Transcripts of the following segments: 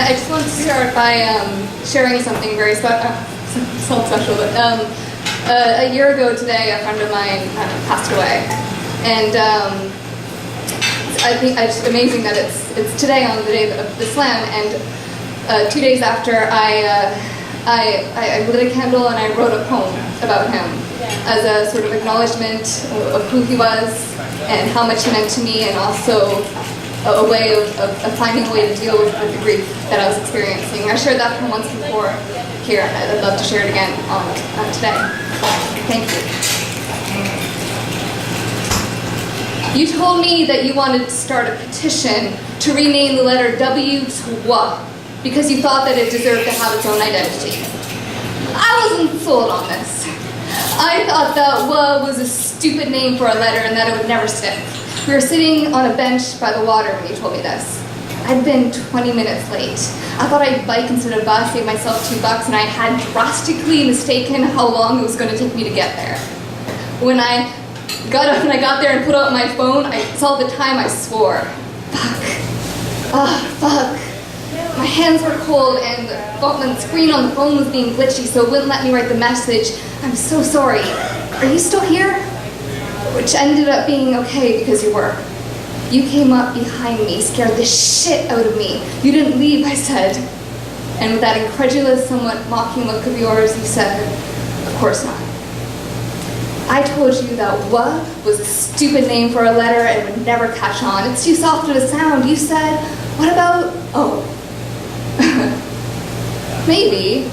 I just want to start by sharing something very special. But a year ago today, a friend of mine passed away, and I think it's amazing that it's today on the day of the slam. And 2 days after, I lit a candle and I wrote a poem about him as a sort of acknowledgement of who he was and how much he meant to me, and also a way of finding a way to deal with the grief that I was experiencing. I shared that poem once before here, and I'd love to share it again today. Thank you. You told me that you wanted to start a petition to rename the letter W to W because you thought that it deserved to have its own identity. I wasn't sold on this. I thought that W was a stupid name for a letter and that it would never stick. We were sitting on a bench by the water when you told me this. I'd been 20 minutes late. I thought I'd bike instead of bus, save myself $2, and I had drastically mistaken how long it was going to take me to get there. When I got there and put out my phone, I saw the time. I swore. Fuck. My hands were cold and the screen on the phone was being glitchy, so it wouldn't let me write the message. I'm so sorry. Are you still here? Which ended up being okay because you were. You came up behind me, scared the shit out of me. You didn't leave, I said. And with that incredulous, somewhat mocking look of yours, you said, of course not. I told you that W was a stupid name for a letter and would never catch on. It's too soft of a sound. You said, what about O? Maybe.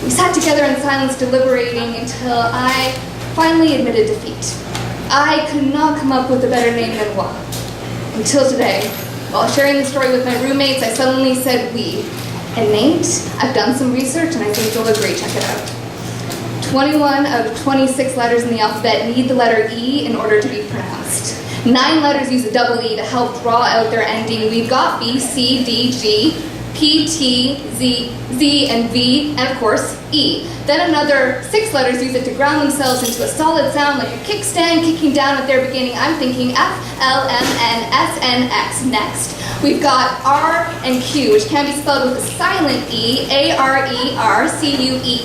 We sat together in silence, deliberating until I finally admitted defeat. I could not come up with a better name than W. Until today, while sharing the story with my roommates, I suddenly said we. And Nate, I've done some research and I think you'll agree, check it out. 21 out of 26 letters in the alphabet need the letter E in order to be pronounced. 9 letters use a double E to help draw out their ending. We've got B, C, D, G, P, T, Z, and V, and of course, E. Then another 6 letters use it to ground themselves into a solid sound like a kickstand kicking down at their beginning. I'm thinking F, L, M, N, S, N, X. Next, we've got R and Q, which can be spelled with a silent E, A-R-E-R-C-U-E.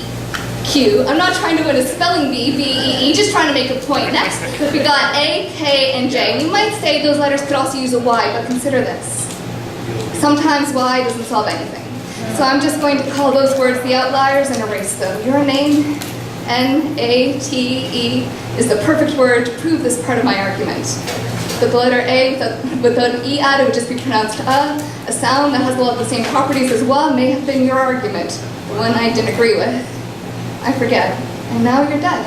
Q. I'm not trying to win a spelling bee, B-E-E, just trying to make a point. Next, we got A, K, and J. We might say those letters could also use a Y, but consider this. Sometimes Y doesn't solve anything. So I'm just going to call those words the outliers and erase them. Your name, N-A-T-E, is the perfect word to prove this part of my argument. The letter A without an E added would just be pronounced a sound that has a lot of the same properties as W may have been your argument, the one I didn't agree with. I forget, and now you're dead.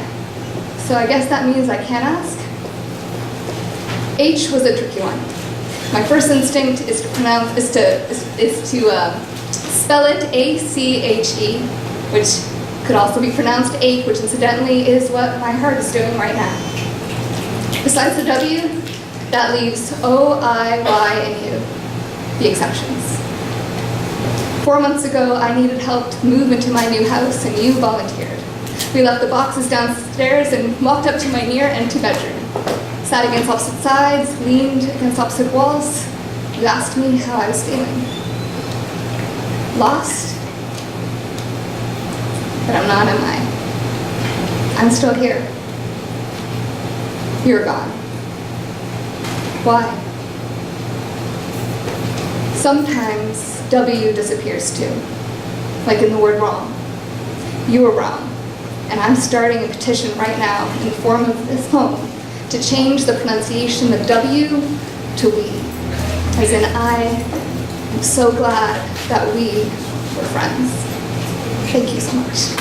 So I guess that means I can't ask. H was a tricky one. My first instinct is to spell it A-C-H-E, which could also be pronounced ache, which incidentally is what my heart is doing right now. Besides the W, that leaves O, I, Y, and U, the exceptions. 4 months ago, I needed help to move into my new house, and you volunteered. We left the boxes downstairs and walked up to my near empty bedroom. Sat against opposite sides, leaned against opposite walls. You asked me how I was feeling. Lost? But I'm not, am I? I'm still here. You're gone. Why? Sometimes W disappears too, like in the word wrong. You were wrong, and I'm starting a petition right now in the form of this poem to change the pronunciation of W to we, as in I am so glad that we were friends. Thank you so much.